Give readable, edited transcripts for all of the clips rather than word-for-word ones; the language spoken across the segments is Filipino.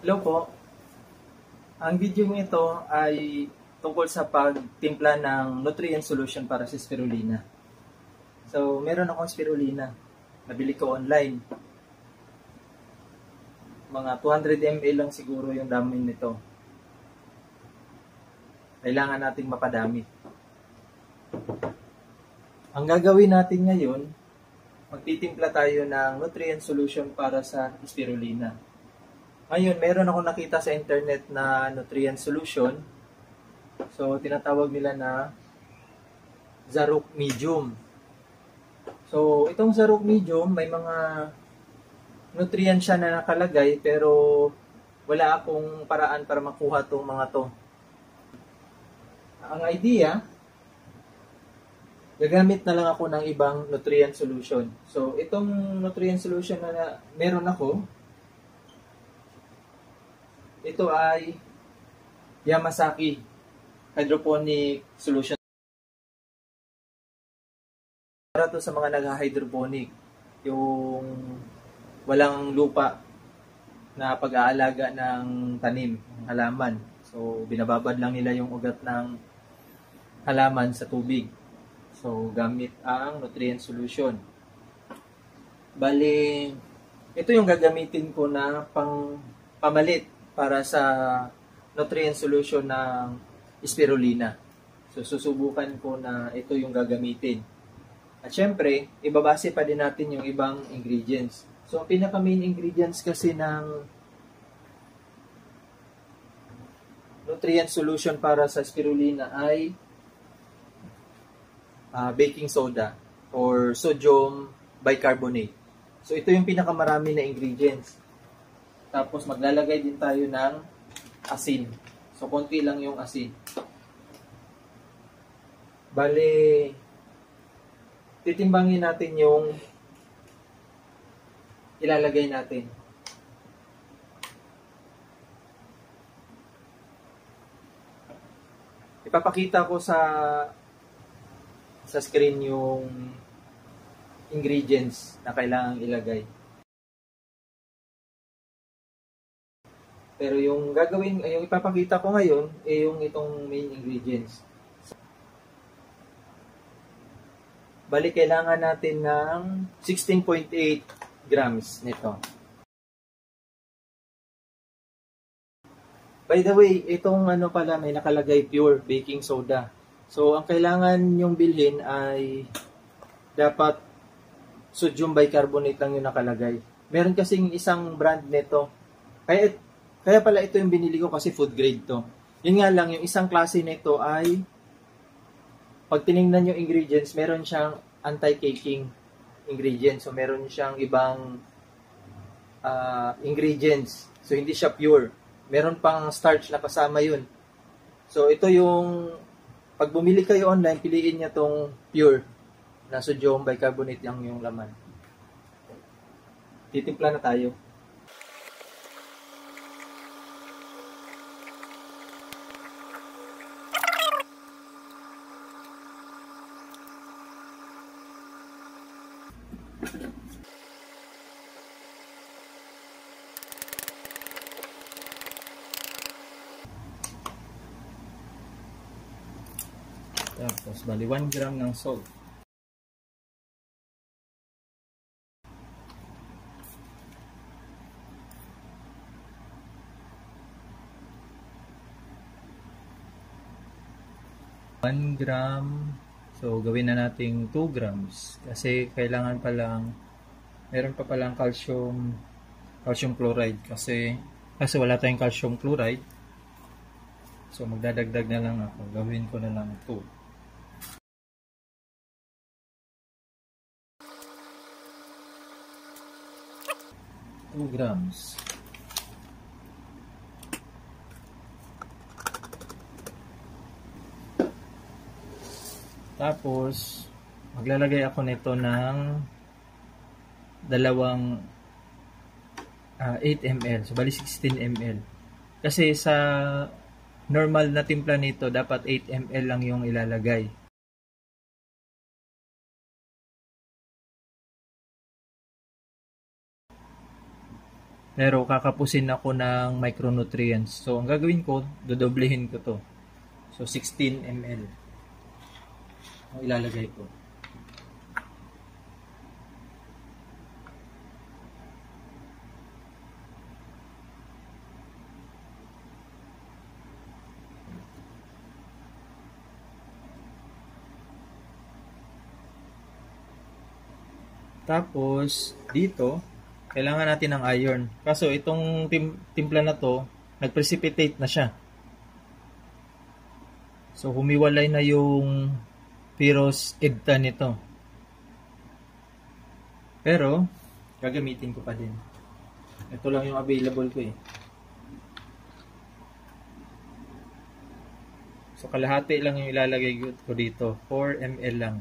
Hello po. Ang video nito ay tungkol sa pagtimpla ng nutrient solution para sa spirulina. So, meron akong spirulina. Nabili ko online. Mga 200 ml lang siguro yung dami nito. Kailangan nating mapadami. Ang gagawin natin ngayon, magtitimpla tayo ng nutrient solution para sa spirulina. Ngayon, meron ako nakita sa internet na nutrient solution. So, tinatawag nila na Zaruc Medium. So, itong Zaruc Medium, may mga nutrient siya na nakalagay, pero wala akong paraan para makuha itong mga to. Ang idea, gagamit na lang ako ng ibang nutrient solution. So, itong nutrient solution na meron ako, ito ay Yamasaki Hydroponic Solution. Para to sa mga nag-hydroponic, yung walang lupa na pag-aalaga ng tanim, ng halaman. So, binababad lang nila yung ugat ng halaman sa tubig. So, gamit ang nutrient solution. Bali, ito yung gagamitin ko na pamalit para sa nutrient solution ng spirulina. So, susubukan ko na ito yung gagamitin. At syempre, ibabase pa din natin yung ibang ingredients. So, ang pinaka-main ingredients kasi ng nutrient solution para sa spirulina ay baking soda or sodium bicarbonate. So, ito yung pinakamarami na ingredients. Tapos, maglalagay din tayo ng asin. So, konti lang yung asin. Bale, titimbangin natin yung ilalagay natin. Ipapakita ko sa screen yung ingredients na kailangang ilagay. Pero yung yung ipapakita ko ngayon, yung itong main ingredients. Bali, kailangan natin ng 16.8 grams nito. By the way, itong pala, may nakalagay pure baking soda. So, ang kailangan yung bilhin ay dapat sodium bicarbonate lang yung nakalagay. Meron kasing isang brand nito. Kaya pala ito yung binili ko kasi food grade to. Yun nga lang, yung isang klase nito ay pag tinignan yung ingredients, meron siyang anti-caking ingredients. So, meron siyang ibang ingredients. So, hindi siya pure. Meron pang starch na kasama yun. So, ito yung, pag bumili kayo online, piliin niya tong pure na sodium bicarbonate lang yung laman. Titimpla na tayo. Tapos, bali 1 gram ng salt. One gram. So, gawin na nating 2 grams. Kasi kailangan palang, meron pa palang calcium chloride. Kasi wala tayong calcium chloride. So, magdadagdag na lang ako. Gawin ko na lang 2. 2 grams. Tapos, maglalagay ako nito ng dalawang 8 ml. So, bali 16 ml. Kasi sa normal na timpla nito, dapat 8 ml lang yung ilalagay. Pero kakapusin ako ng micronutrients. So, ang gagawin ko, dodoblehin ko to. So, 16 ml. Ang ilalagay ko. Tapos, dito, kailangan natin ng iron. Kaso, itong timpla na to, nag-precipitate na siya. So, humiwalay na yung Pyros EDTA nito. Pero, gagamitin ko pa din. Ito lang yung available ko eh. So, kalahati lang yung ilalagay ko dito. 4 ml lang.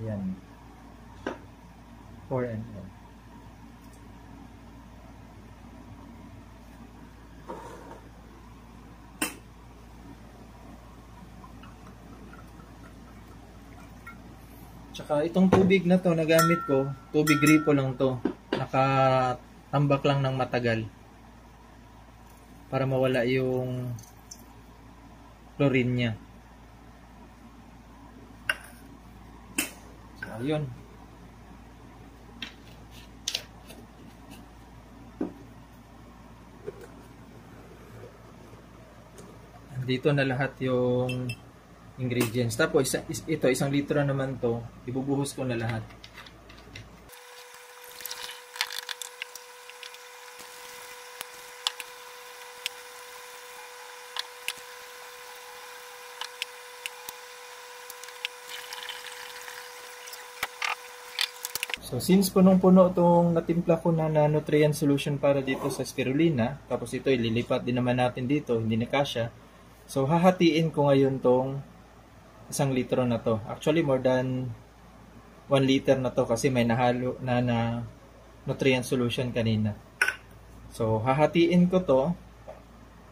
Ayan. 4 ml. Tsaka itong tubig na to na gamit ko, tubig gripo lang to. Nakatambak lang ng matagal. Para mawala yung chlorine niya. So, ayun. Dito na lahat yung ingredients. Tapos, ito, 1 litro naman to. Ibubuhos ko na lahat. So, since punong-puno itong natimpla ko na nutrient solution para dito sa spirulina, tapos ito ililipat din naman natin dito, hindi na kasya. So, hahatiin ko ngayon tong 1 litro na to. Actually, more than 1 liter na to kasi may nahalo na nutrient solution kanina. So, hahatiin ko to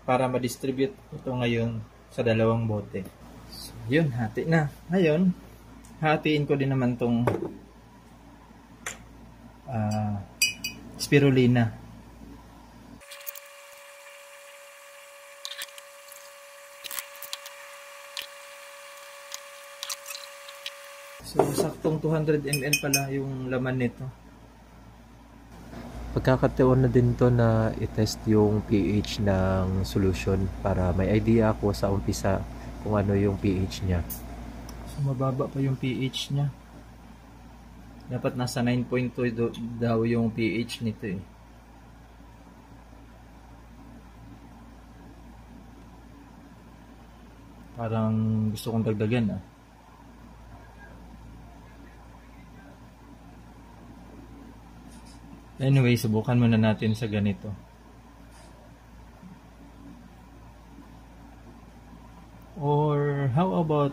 para ma-distribute ito ngayon sa 2 bote. So, yun, hati na. Ngayon, hahatiin ko din naman tong spirulina. So, saktong 200 ml pala yung laman nito. Pagkakataon na din to na i-test yung pH ng solution para may idea ako sa umpisa kung ano yung pH niya. So, mababa pa yung pH niya. Dapat nasa 9.2 daw yung pH nito eh. Parang gusto kong dagdagan ah. Anyway, subukan muna natin sa ganito. Or how about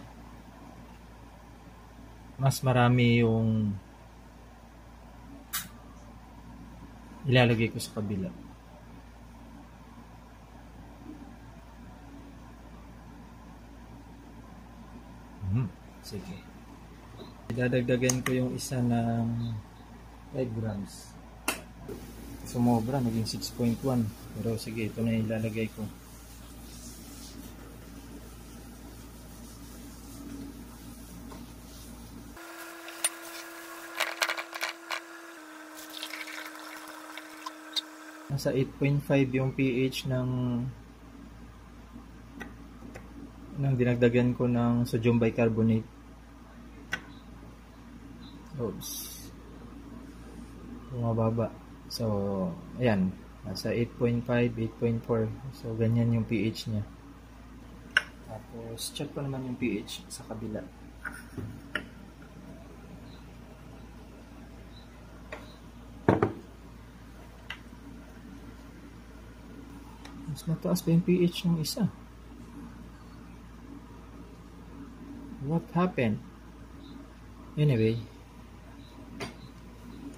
mas marami yung ilalagay ko sa kabila. Sige. Idadagdagan ko yung isa ng 5 grams. Sumobra, naging 6.1. Pero sige, ito na ilalagay ko. Nasa 8.5 yung pH ng dinagdagan ko ng sodium bicarbonate. Oops. Bumababa. So, ayan. Nasa 8.5, 8.4. So, ganyan yung pH niya. Tapos, check ko naman yung pH sa kabila. Mas mataas pa yung pH ng isa. What happened? Anyway,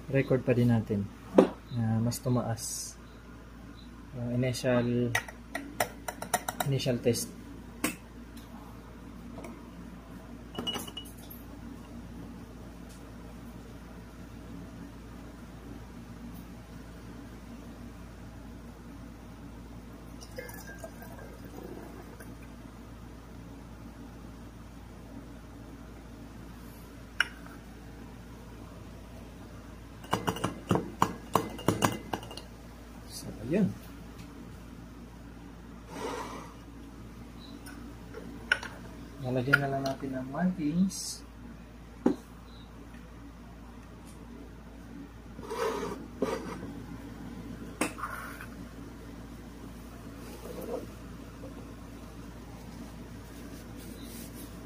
record pa din natin na mas tumaas yung initial test. Yun. Lalagyan na lang natin ng markings.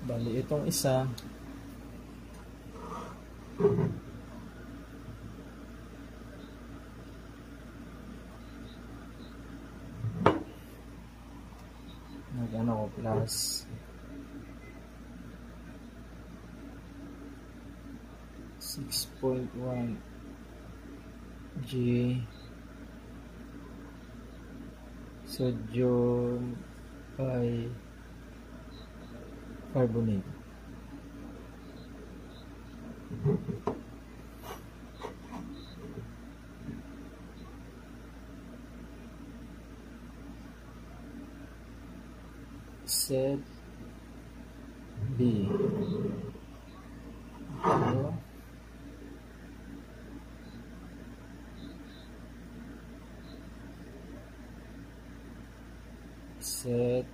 Bali, itong isa nag-ano ko plus 6.1 G sodium bicarbonate. Set B. Ito. Set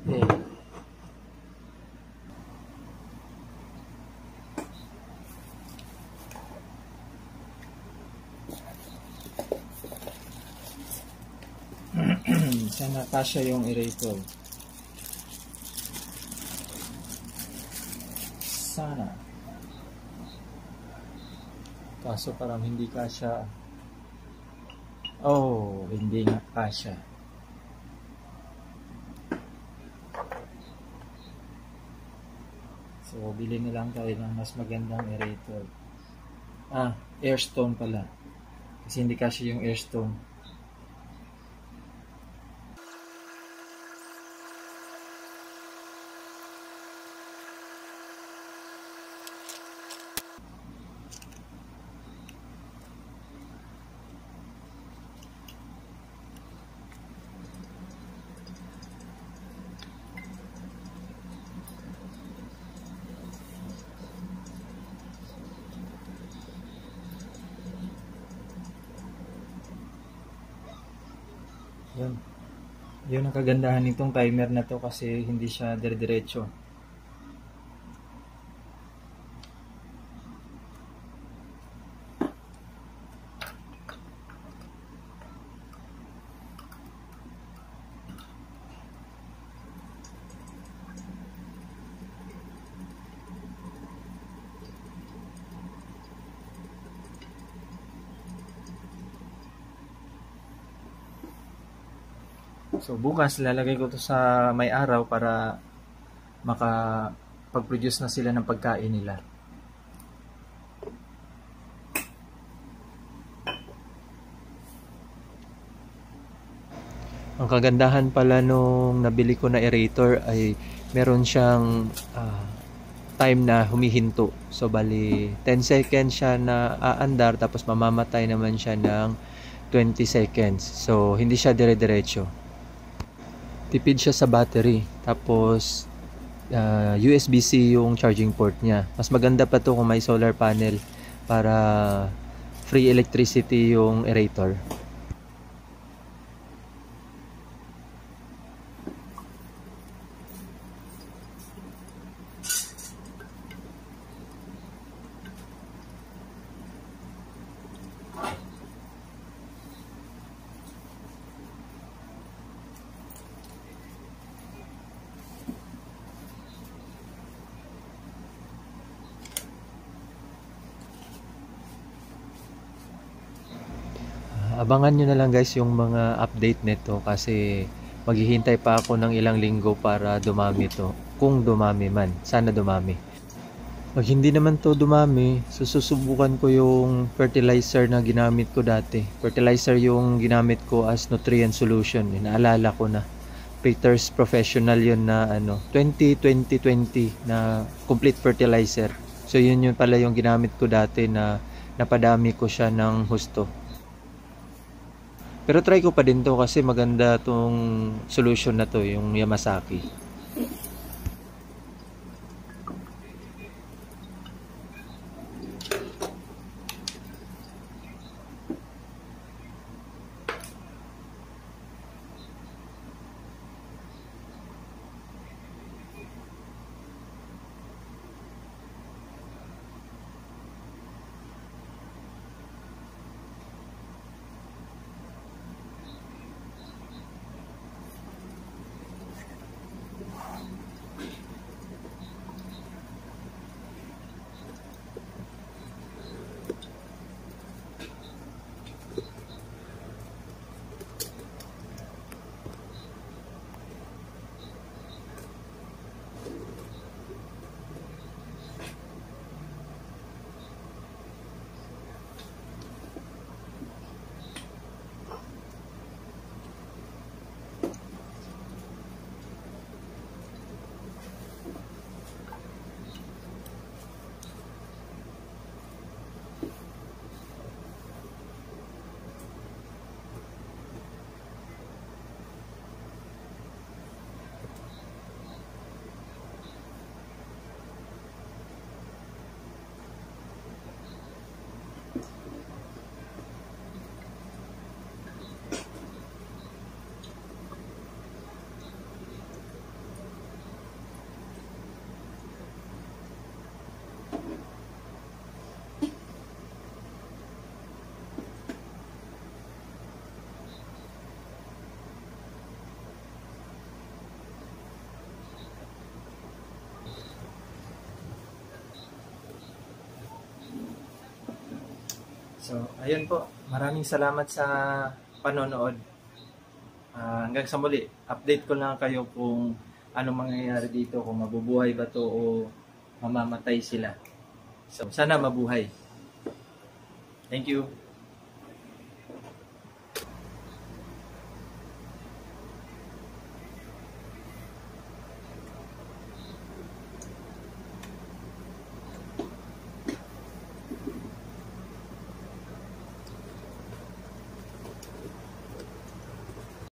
A. Sana kasya yung eraser. Sana. Kaso parang hindi kasya. Oh, hindi nga kasya. So, bili na lang tayo ng mas magandang eraser. Airstone pala. Kasi hindi kasya yung airstone. Yun. Yun ang kagandahan nitong timer na to kasi hindi siya dire-diretso. So bukas lalagay ko to sa may araw para makapag-produce na sila ng pagkain nila. Ang kagandahan pala nung nabili ko na aerator ay meron siyang time na humihinto. So bali 10 seconds siya na aandar tapos mamamatay naman siya ng 20 seconds. So hindi siya dire-diretso. Tipid siya sa battery. Tapos USB-C yung charging port niya. Mas maganda pa to kung may solar panel para free electricity yung aerator. Abangan nyo na lang guys yung mga update nito kasi maghihintay pa ako ng ilang linggo para dumami to. Kung dumami man, sana dumami. Pag hindi naman to dumami, susubukan ko yung fertilizer na ginamit ko dati. Fertilizer yung ginamit ko as nutrient solution. Naalala ko na. Peter's Professional yun na 20-20-20 na complete fertilizer. So yun pala yung ginamit ko dati na napadami ko siya ng husto. Pero try ko pa din to kasi maganda tong solution na to, yung Yamasaki. So, ayun po. Maraming salamat sa panonood. Hanggang sa muli, update ko lang kayo kung ano mangyayari dito, kung mabubuhay ba to o mamamatay sila. So, sana mabuhay. Thank you.